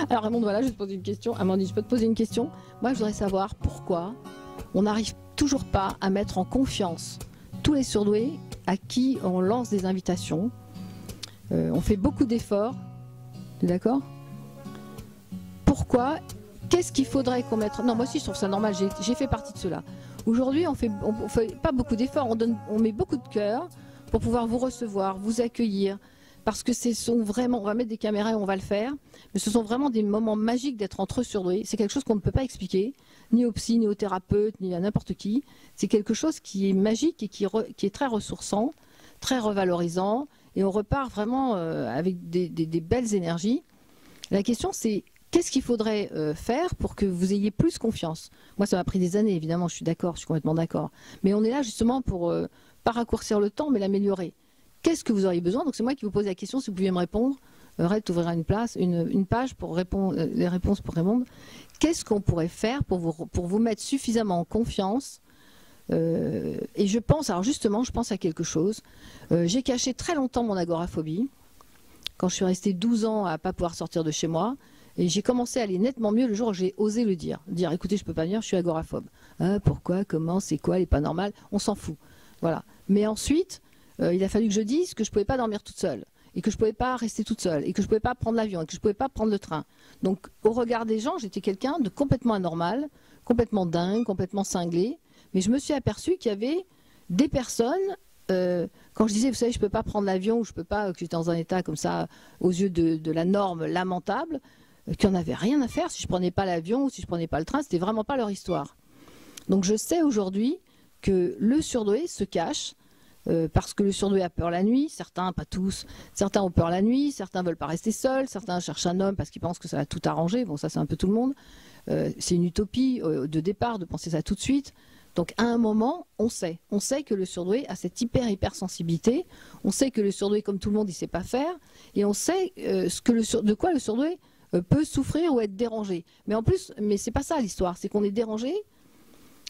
Alors Raymond, voilà, je vais te poser une question. Amandine, je peux te poser une question? Moi, je voudrais savoir pourquoi on n'arrive toujours pas à mettre en confiance tous les surdoués à qui on lance des invitations. On fait beaucoup d'efforts, tu es d'accord? Pourquoi? Qu'est-ce qu'il faudrait qu'on mette? Non, moi aussi je trouve ça normal, j'ai fait partie de cela. Aujourd'hui, on fait pas beaucoup d'efforts, on met beaucoup de cœur pour pouvoir vous recevoir, vous accueillir, parce que ce sont vraiment, on va mettre des caméras et on va le faire, mais ce sont vraiment des moments magiques d'être entre surdoués. C'est quelque chose qu'on ne peut pas expliquer, ni aux psy, ni aux thérapeutes, ni à n'importe qui. C'est quelque chose qui est magique et qui est très ressourçant, très revalorisant, et on repart vraiment avec des belles énergies. La question c'est, qu'est-ce qu'il faudrait faire pour que vous ayez plus confiance? Moi, ça m'a pris des années, évidemment, je suis d'accord, je suis complètement d'accord. Mais on est là justement pour, pas raccourcir le temps, mais l'améliorer. Qu'est-ce que vous auriez besoin? Donc c'est moi qui vous pose la question, si vous pouviez me répondre. Red ouvrira une page pour répondre, les réponses pour répondre. Qu'est-ce qu'on pourrait faire pour vous mettre suffisamment en confiance? Et je pense, alors justement, je pense à quelque chose. J'ai caché très longtemps mon agoraphobie. Quand je suis restée 12 ans à ne pas pouvoir sortir de chez moi, et j'ai commencé à aller nettement mieux le jour où j'ai osé le dire. Dire, écoutez, je ne peux pas venir, je suis agoraphobe. Pourquoi? Comment? C'est quoi? Elle n'est pas normale? On s'en fout. Voilà. Mais ensuite, il a fallu que je dise que je ne pouvais pas dormir toute seule, et que je ne pouvais pas rester toute seule, et que je ne pouvais pas prendre l'avion, et que je ne pouvais pas prendre le train. Donc, au regard des gens, j'étais quelqu'un de complètement anormal, complètement dingue, complètement cinglé. Mais je me suis aperçue qu'il y avait des personnes, quand je disais, vous savez, je ne peux pas prendre l'avion, ou je ne peux pas, que j'étais dans un état comme ça, aux yeux de la norme lamentable, qui n'en avaient rien à faire si je ne prenais pas l'avion ou si je ne prenais pas le train, c'était vraiment pas leur histoire. Donc je sais aujourd'hui que le surdoué se cache, parce que le surdoué a peur la nuit, certains, pas tous, certains ont peur la nuit, certains ne veulent pas rester seuls, certains cherchent un homme parce qu'ils pensent que ça va tout arranger, bon ça c'est un peu tout le monde, c'est une utopie de départ de penser ça tout de suite. Donc à un moment, on sait que le surdoué a cette hypersensibilité, on sait que le surdoué, comme tout le monde, il ne sait pas faire, et on sait de quoi le surdoué peut souffrir ou être dérangé. Mais en plus, mais c'est pas ça l'histoire, c'est qu'on est dérangé.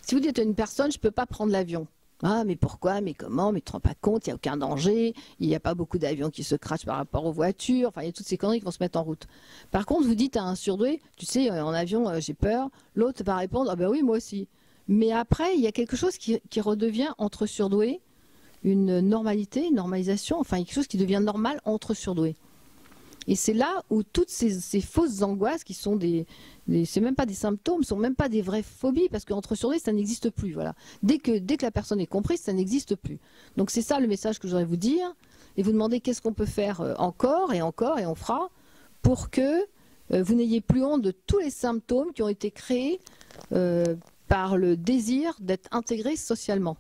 Si vous dites à une personne, je ne peux pas prendre l'avion. Ah, mais pourquoi? Mais comment? Mais tu ne te rends pas compte, il n'y a aucun danger, il n'y a pas beaucoup d'avions qui se crachent par rapport aux voitures, enfin il y a toutes ces conneries qui vont se mettre en route. Par contre, vous dites à un surdoué, tu sais, en avion, j'ai peur, l'autre va répondre, ah ben oui, moi aussi. Mais après, il y a quelque chose qui redevient entre surdoués, une normalité, une normalisation, enfin quelque chose qui devient normal entre surdoués. Et c'est là où toutes ces fausses angoisses qui sont c'est même pas des symptômes, sont même pas des vraies phobies, parce qu'entre surdoués, ça n'existe plus. Voilà. Dès que la personne est comprise, ça n'existe plus. Donc c'est ça le message que je voudrais vous dire, et vous demander qu'est-ce qu'on peut faire encore, et on fera, pour que vous n'ayez plus honte de tous les symptômes qui ont été créés par le désir d'être intégré socialement.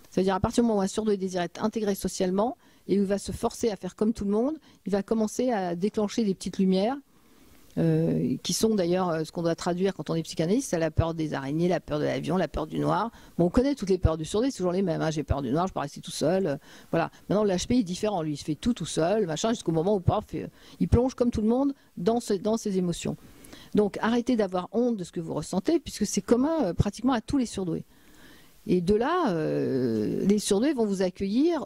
C'est-à-dire à partir du moment où un surdoué désire être intégré socialement, et où il va se forcer à faire comme tout le monde, il va commencer à déclencher des petites lumières, qui sont d'ailleurs ce qu'on doit traduire quand on est psychanalyste, c'est la peur des araignées, la peur de l'avion, la peur du noir. Bon, on connaît toutes les peurs du surdoué, c'est toujours les mêmes. Hein. J'ai peur du noir, je peux rester tout seul. Voilà. Maintenant, l'HP est différent, lui, il se fait tout seul, machin, jusqu'au moment où il plonge comme tout le monde dans ses émotions. Donc, arrêtez d'avoir honte de ce que vous ressentez, puisque c'est commun pratiquement à tous les surdoués. Et de là, les surdoués vont vous accueillir...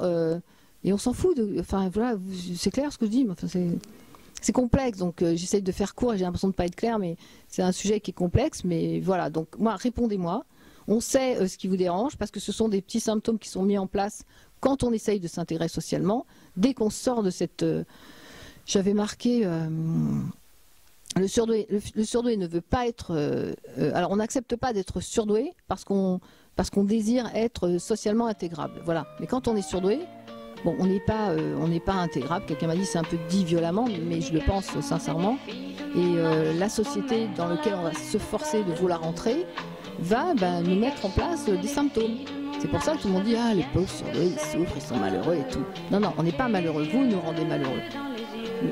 et on s'en fout, enfin voilà, c'est clair ce que je dis, enfin, c'est complexe, donc j'essaye de faire court et j'ai l'impression de ne pas être clair, mais c'est un sujet qui est complexe, mais voilà, donc moi, répondez-moi, on sait ce qui vous dérange, parce que ce sont des petits symptômes qui sont mis en place quand on essaye de s'intégrer socialement, dès qu'on sort de cette... j'avais marqué... le surdoué ne veut pas être... alors on n'accepte pas d'être surdoué parce qu'on désire être socialement intégrable, voilà, mais quand on est surdoué, bon, on n'est pas intégrable. Quelqu'un m'a dit, c'est un peu dit violemment, mais je le pense sincèrement. Et la société dans laquelle on va se forcer de vouloir entrer va nous mettre en place des symptômes. C'est pour ça que tout le monde dit, ah, les pauvres surdoués, ils souffrent, ils sont malheureux et tout. Non, non, on n'est pas malheureux. Vous nous rendez malheureux.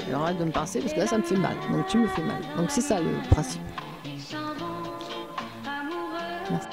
Alors, arrête de me pincer parce que là, ça me fait mal. Donc tu me fais mal. Donc c'est ça le principe. Merci.